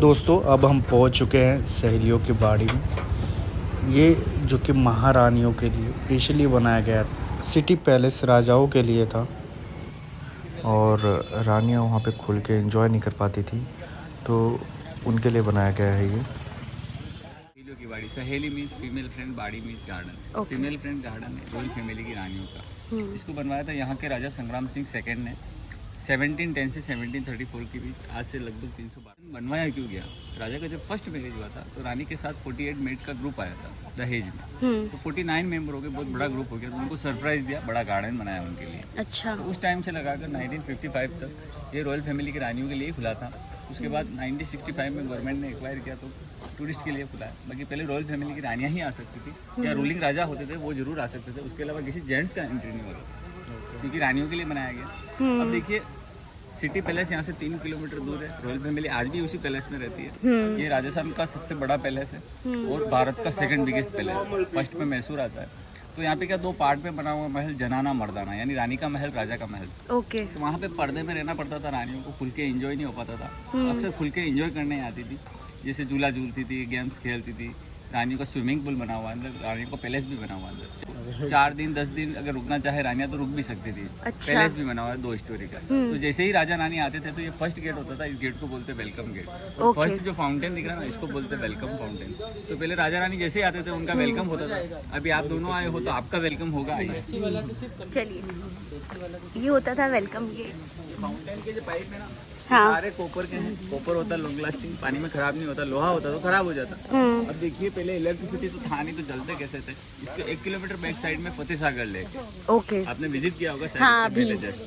दोस्तों अब हम पहुंच चुके हैं सहेलियों की बाड़ी में। ये जो कि महारानियों के लिए स्पेशली बनाया गया सिटी पैलेस राजाओं के लिए था और रानियां वहां पे खुल के एंजॉय नहीं कर पाती थी, तो उनके लिए बनाया गया है ये। सहेलियों की बाड़ी, सहेली मीन्स फीमेल फ्रेंड, बाड़ी means garden. Okay. Female friend garden है रॉयल फैमिली की रानियों का। इसको बनवाया था यहाँ के राजा संग्राम सिंह सेकंड ने 1710 से 1734 के बीच, आज से लगभग 312। बनवाया क्यों गया? राजा का जब फर्स्ट मैरिज हुआ था तो रानी के साथ 48 मेड का ग्रुप आया था दहेज में, तो 49 मेंबर हो गए, बहुत बड़ा ग्रुप हो गया, तो उनको सरप्राइज दिया, बड़ा गार्डन बनाया उनके लिए। अच्छा। तो उस टाइम से लगाकर 1955 तक ये रॉयल फैमिली की रानियों के लिए ही खुला था। उसके बाद 1965 में गवर्नमेंट ने एक्वायर किया तो टूरिस्ट के लिए खुला है। बाकी पहले रॉयल फैमिली की रानियां ही आ सकती थी या रूलिंग राजा होते थे वो जरूर आ सकते थे, उसके अलावा किसी जेंट्स का एंट्री नहीं होता क्योंकि रानियों के लिए बनाया गया। अब देखिए सिटी पैलेस यहाँ से 3 किलोमीटर दूर है। रॉयल फैमिली आज भी उसी पैलेस में रहती है। ये राजस्थान का सबसे बड़ा पैलेस है और भारत का सेकंड बिगेस्ट पैलेस, फर्स्ट में मैसूर आता है। तो यहाँ पे क्या 2 पार्ट में बना हुआ महल, जनाना मर्दाना, यानी रानी का महल, राजा का महल। ओके। तो वहाँ पे पर्दे में रहना पड़ता था रानियों को, खुल के एंजॉय नहीं हो पाता था। अक्सर खुल के एंजॉय करने आती थी, जैसे झूला झूलती थी, गेम्स खेलती थी। रानियों का स्विमिंग पूल बना हुआ अंदर, रानियों का पैलेस भी बना हुआ अंदर। 4 दिन 10 दिन अगर रुकना चाहे रानियां तो रुक भी सकती थी। अच्छा। पैलेस भी बना हुआ है 2 स्टोरी का। तो जैसे ही राजा रानी आते थे तो ये फर्स्ट गेट होता था, इस गेट को बोलते वेलकम गेट। फर्स्ट जो फाउंटेन दिख रहा है ना, इसको बोलते वेलकम फाउंटेन। तो पहले राजा रानी जैसे ही आते थे उनका वेलकम होता था। अभी आप दोनों आए हो तो आपका वेलकम होगा। आइए चलिए, ये होता था वेलकम गेट। फाउंटेन के जो पाइप है ना, हाँ। सारे कॉपर के हैं। कॉपर होता है लॉन्ग लास्टिंग, पानी में खराब नहीं होता। लोहा होता तो खराब हो जाता। अब देखिए पहले इलेक्ट्रिसिटी तो था नहीं, तो जलते कैसे थे? इसके 1 किलोमीटर बैक साइड में फतेह सागर लेक, ओके। आपने विजिट किया होगा शायद हाँ, इससे पहले अभी। जस्ट।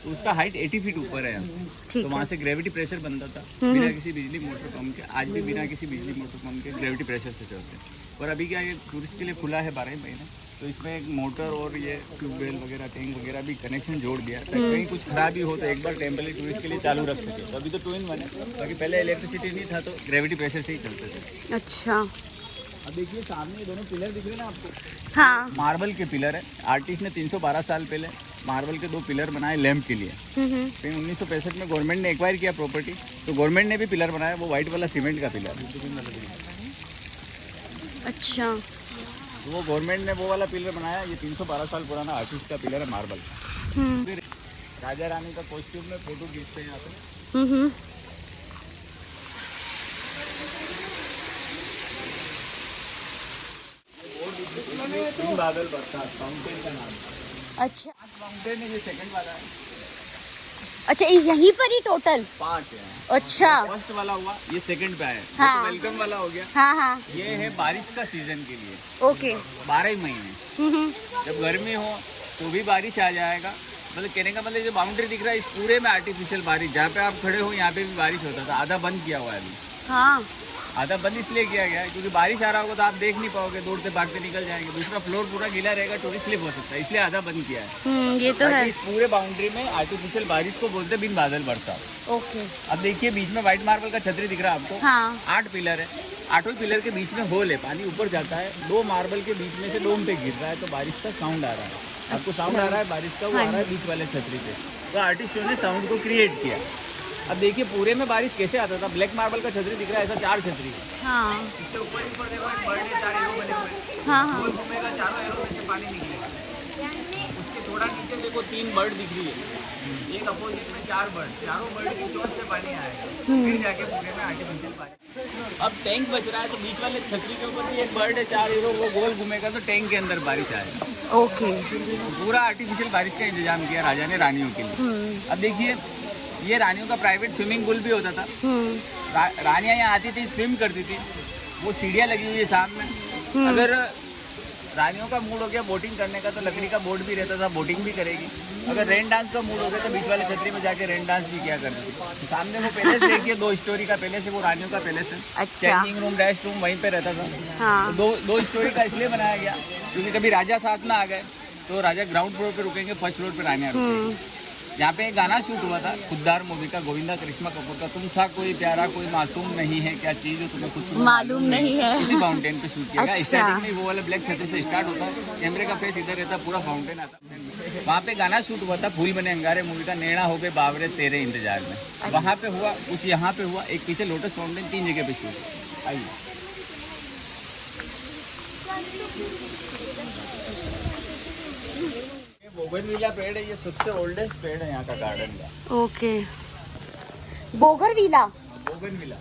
तो उसका हाइट 80 फीट ऊपर है यहाँ से। ठीक तो है। वहाँ से ग्रेविटी प्रेशर बनता था बिना किसी बिजली मोटर पंप के। आज भी बिना किसी बिजली मोटर पंप के ग्रेविटी प्रेशर से चलते हैं। और अभी क्या ये टूरिस्ट के लिए खुला है 12 महीने, तो इसमें एक मोटर और ये ट्यूबवेल वगैरह, टैंक वगैरह भी कनेक्शन जोड़ दिया ताकि कहीं कुछ खराबी हो तो एक बार टेम्परेरी टूरिस्ट के लिए चालू रख सके। तो अभी तो 2 in 1 है, बाकी पहले इलेक्ट्रिसिटी नहीं था तो ग्रेविटी प्रेशर से ही चलते थे। अच्छा। अब देखिए सामने ये दोनों पिलर दिख रहे हैं ना आपको, हाँ। मार्बल के पिलर है। आर्टिस्ट ने 312 साल पहले मार्बल के 2 पिलर बनाए लैंप के लिए। फिर 1965 में गवर्नमेंट ने एक्वायर किया प्रॉपर्टी, तो गवर्नमेंट ने भी पिलर बनाया, वो व्हाइट वाला सीमेंट का पिलर है। अच्छा। तो वो गवर्नमेंट ने वो वाला पिलर बनाया। ये 312 साल पुराना आर्टिस्ट का पिलर है मार्बल। फिर राजा रानी का कॉस्ट्यूम में फोटो खींचते हैं यहाँ पे। बादल बरसात फाउंटेन का नाम। अच्छा। फाउंटेन है, ये सेकंड वाला है। अच्छा, यहीं पर ही टोटल 5 है। अच्छा। फर्स्ट वाला हुआ, ये सेकंड पे आया। हाँ। तो वेलकम वाला हो गया। हाँ हाँ। ये है बारिश का सीजन के लिए, ओके। 12 महीने। जब गर्मी हो तो भी बारिश आ जाएगा। मतलब कहने का मतलब जो बाउंड्री दिख रहा है इस पूरे में आर्टिफिशियल बारिश, जहाँ पे आप खड़े हो यहाँ पे भी बारिश होता था। आधा बंद किया हुआ है अभी। हाँ। आधा बंद इसलिए किया गया है क्योंकि बारिश आ रहा होगा तो आप देख नहीं पाओगे, दौड़ते भागते निकल जाएंगे। दूसरा फ्लोर पूरा गीला रहेगा, टूरिस्ट स्लिप हो सकता है, इसलिए आधा बंद किया है। ये तो है। इस पूरे बाउंड्री में आर्टिफिशियल बारिश को बोलते बिन बादल बरसात। ओके। अब देखिए बीच में व्हाइट मार्बल का छतरी दिख रहा है आपको। हाँ। 8 पिलर है, 8 पिलर के बीच में होल है, पानी ऊपर जाता है। 2 मार्बल के बीच में से डोम पे गिर रहा है तो बारिश का साउंड आ रहा है। आपको साउंड आ रहा है बारिश का, वो आ रहा है बीच वाले छतरी से। तो आर्टिस्टों ने साउंड को क्रिएट किया। अब देखिए पूरे में बारिश कैसे आता था। ब्लैक मार्बल का छतरी दिख रहा है, ऐसा 4 छतरी है। हाँ। इससे ऊपर देखो बर्ड है, 4 एरो बने हुए। हाँ हाँ। गोल घूमेगा, चारों एरो में से पानी निकलेगा। उसके थोड़ा नीचे देखो 3 बर्ड दिख रही है, एक अपोजिट में 4 बर्ड, चारों बर्ड की चोट से पानी आएगा, फिर जाके पूरे में आर्टिफिशियल पानी। अब टैंक बच रहा है तो बीच वाले छतरी के ऊपर भी एक बर्ड है, 4 एरो, वो गोल घूमेगा तो टैंक के अंदर बारिश आएगा। ओके। पूरा आर्टिफिशियल बारिश का इंतजाम किया राजा ने रानियों के लिए। अब देखिए ये रानियों का प्राइवेट स्विमिंग पूल भी होता था। रानियां यहाँ आती थी, स्विम करती थी। वो सीढ़ियाँ लगी हुई है सामने। अगर रानियों का मूड हो गया बोटिंग करने का तो लकड़ी का बोट भी रहता था, बोटिंग भी करेगी। अगर रेन डांस का मूड हो गया तो बीच वाले छतरी में जाके रेन डांस भी किया करती थी। सामने वो पैलेस देखिए, 2 स्टोरी का पैलेस है, वो रानियों का पैलेस है। अच्छा। चेंजिंग रूम, रेस्ट रूम वहीं पे रहता था। हाँ। तो 2 स्टोरी का इसलिए बनाया गया क्योंकि कभी राजा साथ में आ गए तो राजा ग्राउंड फ्लोर पे रुकेंगे, फर्स्ट फ्लोर पे रानियां रुकेंगी। यहाँ पे एक गाना शूट हुआ था खुददार मूवी का, गोविंदा करिश्मा कपूर का, तुम सा कोई प्यारा कोई मासूम नहीं है, क्या चीज हो तुम्हें कुछ मालूम नहीं है। इसी फाउंटेन पे शूट किया गया। अच्छा। स्टार्टिंग में वो वाला ब्लैक छतरी से स्टार्ट होता है, कैमरे का फेस इधर रहता है, पूरा फाउंटेन आता है। वहाँ पे गाना शूट हुआ था फूल बने अंगारे मूवी का, नैना हो गए बावरे तेरे इंतजार में। वहाँ पे हुआ कुछ, यहाँ पे हुआ एक, पीछे लोटस फाउंटेन, 3 जगह पे शूट हुआ। आइए ये बोगनविला पेड़ है, ये सबसे ओल्डेस्ट पेड़ है यहाँ का गार्डन का। ओके, बोगनविला बोगनविला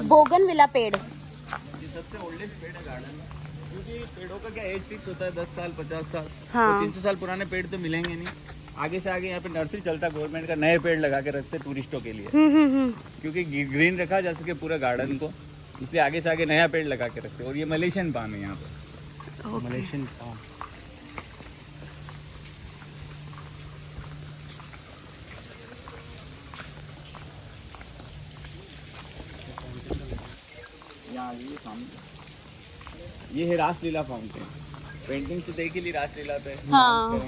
बोगनविला पेड़। ये सबसे ओल्डेस्ट पेड़ है गार्डन में, क्योंकि पेड़ों का क्या एज फिक्स होता है, 10 साल 50 साल। हाँ। तो 300 साल पुराने पेड़ तो मिलेंगे नहीं। आगे से आगे यहाँ पे नर्सरी चलता गवर्नमेंट का, नए पेड़ लगा के रखते टूरिस्टों के लिए, क्योंकि ग्रीन रखा जा सके पूरा गार्डन को, इसलिए आगे से आगे नया पेड़ लगा के रखते। और ये मलेशियन पाम है यहाँ पे, मलेशियन पाम। यहाँ ये सामने ये है रासलीला फाउंटेन। पेंटिंग तो देख ही ली रासलीला पे। हाँ।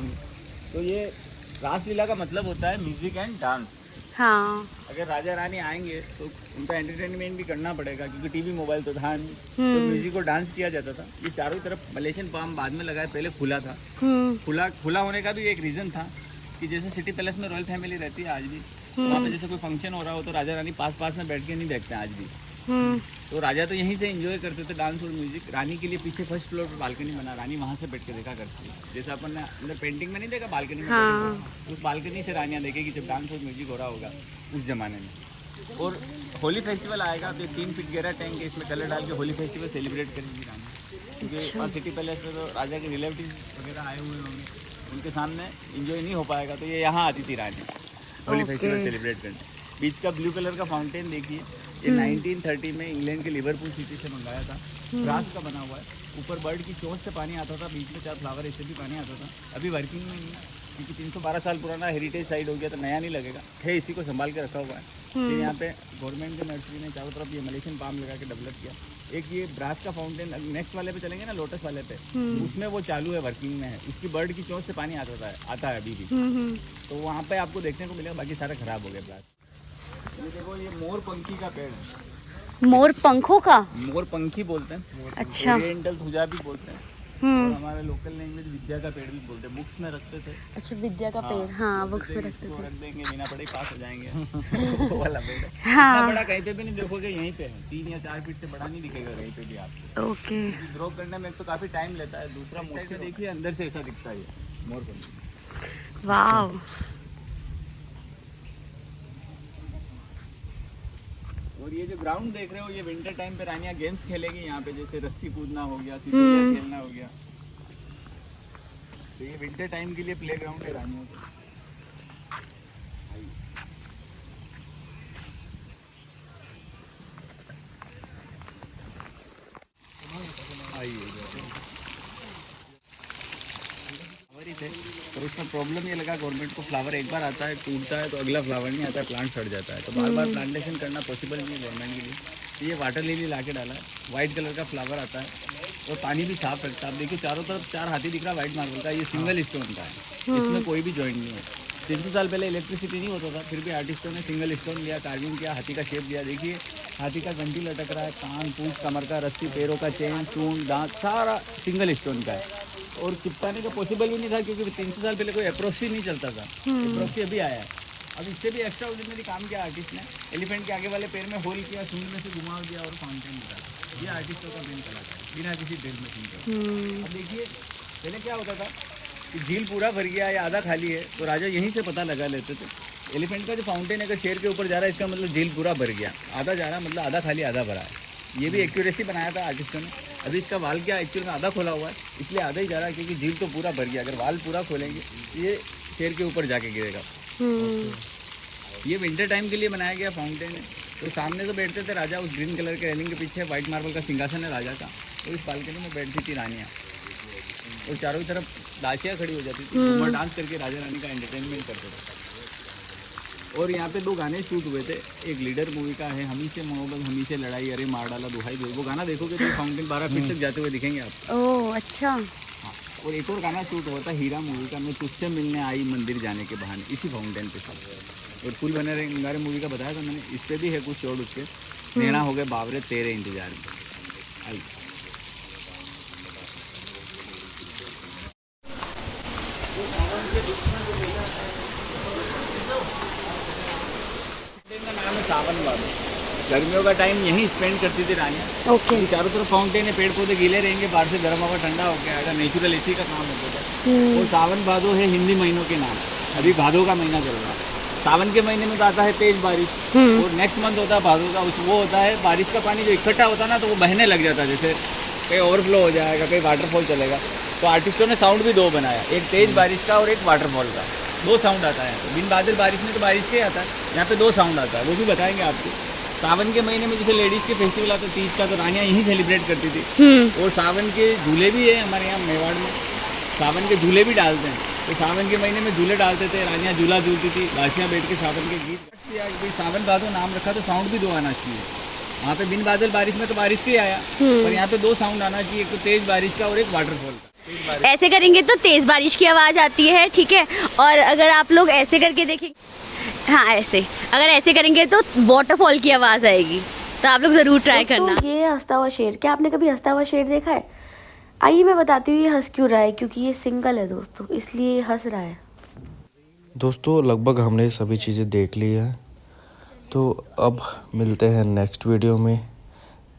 तो ये रासलीला का मतलब होता है म्यूजिक एंड डांस। हाँ। अगर राजा रानी आएंगे तो उनका एंटरटेनमेंट भी करना पड़ेगा, क्योंकि टीवी मोबाइल तो था नहीं, तो म्यूजिक और डांस किया जाता था। ये चारों तरफ मलेशियन पाम बाद में लगाया, पहले खुला था। खुला होने का भी एक रीजन था कि जैसे सिटी पैलेस में रॉयल फैमिली रहती है आज भी, वहाँ पे जैसे कोई फंक्शन हो रहा हो तो राजा रानी पास में बैठ के नहीं देखते हैं आज भी। तो राजा तो यहीं से एंजॉय करते थे डांस और म्यूजिक। रानी के लिए पीछे फर्स्ट फ्लोर पर बालकनी बना, रानी वहाँ से बैठ के देखा करती है। जैसे अपन ने अंदर पेंटिंग में नहीं देखा बालकनी में, उस बालकनी से रानियाँ देखेगी जब डांस और म्यूजिक हो रहा होगा उस जमाने में। और होली फेस्टिवल आएगा तो 3 फीट गहरा टैंक है, इसमें कलर डाल के होली फेस्टिवल सेलिब्रेट करेंगी रानी, क्योंकि सिटी पैलेस में तो राजा के रिलेटिव वगैरह आए हुए होंगे, उनके सामने एंजॉय नहीं हो पाएगा, तो ये यहाँ आती थी रानी होली फेस्टिवल सेलिब्रेट करने। बीच का ब्लू कलर का फाउंटेन देखिए, ये 1930 में इंग्लैंड के लिवरपूल सिटी से मंगाया था, ग्रास का बना हुआ है। ऊपर बर्ड की चोंच से पानी आता था, बीच में 4 फ्लावर ऐसे भी पानी आता था। अभी वर्किंग में नहीं है, क्योंकि 312 साल पुराना हेरिटेज साइट हो गया, तो नया नहीं लगेगा, है इसी को संभाल के रखा हुआ है। फिर यहाँ पे गवर्नमेंट के नर्सरी ने चारों तरफ ये मलेशियन पाम लगा के डेवलप किया। एक ये ब्रास का फाउंटेन नेक्स्ट वाले पे चलेंगे ना, लोटस वाले पे, उसमें वो चालू है, वर्किंग में है। उसकी बर्ड की चोंच से पानी आता है अभी भी, तो वहाँ पे आपको देखने को मिलेगा। बाकी सारे खराब हो गए ब्रास। ये देखो, ये मोर पंखी का पेड़ है। मोर पंखों का? मोर पंखी बोलते हैं, अच्छा। ओरिएंटल थुजा भी बोलते हैं, और हमारे लोकल लैंग्वेज विद्या का पेड़ भी बोलते हैं। बुक्स में रखते थे। अच्छा, विद्या का पेड़। हाँ, बुक्स में रखते थे। रख देंगे, बिना पढ़े पास हो जाएंगे। वो वाला पेड़ है। हाँ। बड़ा कहीं पे भी नहीं देखोगे, यहीं पे है। 3 या 4 फीट से बड़ा नहीं दिखेगा कहीं पे भी आपको। ओके। ग्रो करने में तो काफी टाइम लेता है। दूसरा मोस्टली देखिए अंदर से ऐसा दिखता है मोर पंखी। वाव। और ये जो ग्राउंड देख रहे हो, ये विंटर टाइम पे रानियां गेम्स खेलेगी यहाँ पे, जैसे रस्सी कूदना हो गया, सितोलिया खेलना हो गया। तो ये विंटर टाइम के लिए प्ले ग्राउंड है रानियों का। पर उसमें प्रॉब्लम ये लगा गवर्नमेंट को, फ्लावर एक बार आता है टूटता है तो अगला फ्लावर नहीं आता है, प्लांट सड़ जाता है। तो बार बार प्लांटेशन करना पॉसिबल नहीं है गवर्नमेंट के लिए। ये वाटर लिली ला के डाला है, वाइट कलर का फ्लावर आता है और पानी भी साफ रखता है। आप देखिए चारों तरफ 4 हाथी दिख रहा है वाइट मार्बल का। ये सिंगल स्टोन का है, इसमें कोई भी जॉइंट नहीं है। 300 साल पहले इलेक्ट्रिसिटी नहीं होता था, फिर भी आर्टिस्टों ने सिंगल स्टोन लिया, कार्विंग किया, हाथी का शेप दिया। देखिए हाथी का घंटी लटक रहा है, कान, पूंछ, कमर का रस्सी, पैरों का चेन, सूंड, दांत, सारा सिंगल स्टोन का है। और चिपकाने का पॉसिबल भी नहीं था, क्योंकि 300 साल पहले कोई अप्रोक्सी नहीं चलता था। अप्रोक्सी अभी आया है। अब इससे भी एक्स्ट्रा ऑर्डिनरी काम किया आर्टिस्ट ने। एलिफेंट के आगे वाले पैर में होल किया, सूंड में से घुमा दिया और फाउंटेन निकाला। ये आर्टिस्टों का मेन कलाकार है, बिना किसी ड्रिल मशीन के। अब देखिए पहले क्या होता था कि झील पूरा भर गया या आधा खाली है, तो राजा यहीं से पता लगा लेते थे। एलिफेंट का जो फाउंटेन अगर शेर के ऊपर जा रहा है, इसका मतलब झील पूरा भर गया। आधा जा रहा है मतलब आधा खाली आधा भरा है। ये भी एक्यूरेसी बनाया था आर्टिस्टों ने। अभी इसका वाल क्या एक्चुअल में आधा खोला हुआ है, इसलिए आधा ही जा रहा है, क्योंकि झील तो पूरा भर गया। अगर वाल पूरा खोलेंगे ये शेर के ऊपर जाके गिरेगा। ये विंटर टाइम के लिए बनाया गया फाउंटेन है। तो सामने तो बैठते थे राजा, उस ग्रीन कलर के रेलिंग के पीछे वाइट मार्बल का सिंहासन है राजा का, तो इस बालकनी में बैठती थी रानियाँ और चारों तरफ दासियाँ खड़ी हो जाती थी, घूमर डांस करके राजा रानी का एंटरटेनमेंट करते थे। और यहाँ पे 2 गाने शूट हुए थे। एक लीडर मूवी का है, हमी से मोहब्बत हमी से लड़ाई, अरे मार डाला दुहाई दो। वो गाना देखोगे तो फाउंटेन 12 फीट तक जाते हुए दिखेंगे आप। ओह अच्छा। हाँ, और एक और गाना शूट हुआ था हीरा मूवी का, मैं तुझसे मिलने आई मंदिर जाने के बहाने, इसी फाउंटेन पे शूट। और फूल बने अंगारे मूवी का बताया था मैंने, इस पर भी है कुछ शॉट उसके। नैना हो गए बावरे तेरे इंतजार में। आई सावन भादो। गर्मियों का टाइम यहीं स्पेंड करती थी रानियाँ। ओके। चारों तरफ फाउंटेन है, पेड़ पौधे गीले रहेंगे, बाहर से गर्म हवा ठंडा हो गया आएगा, नेचुरल एसी का काम होता था। और सावन भादो है हिंदी महीनों के नाम। अभी भादो का महीना चल रहा है। सावन के महीने में तो आता है तेज बारिश, और नेक्स्ट मंथ होता है भादो का। वो होता है बारिश का पानी जो इकट्ठा होता है ना, तो वो बहने लग जाता है, जैसे कहीं ओवरफ्लो हो जाएगा, कहीं वाटरफॉल चलेगा। तो आर्टिस्टों ने साउंड भी दो बनाया, एक तेज बारिश का और एक वाटरफॉल का। दो साउंड आता है। बिन बादल बारिश में तो बारिश के आता है, यहाँ पे दो साउंड आता है, वो भी बताएंगे आपको। सावन के महीने में जैसे लेडीज़ के फेस्टिवल आता है तीज का, तो रानियाँ यहीं सेलिब्रेट करती थी। और सावन के झूले भी है हमारे यहाँ मेवाड़ में, सावन के झूले भी डालते हैं। तो सावन के महीने में झूले डालते थे, रानियाँ झूला झूलती थी, लाशियाँ बैठ के सावन के गीत। भाई सावन भादो नाम रखा तो साउंड भी दो आना चाहिए। वहाँ पे बिन बादल बारिश में तो बारिश के ही आया, और यहाँ पे दो साउंड आना चाहिए, एक तो तेज बारिश का और एक वाटरफॉल का। ऐसे करेंगे तो तेज बारिश की आवाज आती है, ठीक है। और अगर आप लोग ऐसे करके देखेंगे, हाँ ऐसे, अगर ऐसे करेंगे तो वाटरफॉल की आवाज आएगी। तो आप लोग जरूर ट्राई करना। ये हंसता हुआ शेर, क्या आपने कभी हंसता हुआ शेर देखा है? आइए मैं बताती हूँ ये हंस क्यों रहा है, क्योंकि ये सिंगल है दोस्तों, इसलिए ये हंस रहा है। दोस्तों लगभग हमने सभी चीज़ें देख ली हैं, तो अब मिलते हैं नेक्स्ट वीडियो में।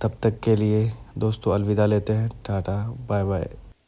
तब तक के लिए दोस्तों अलविदा लेते हैं, टाटा बाय बाय।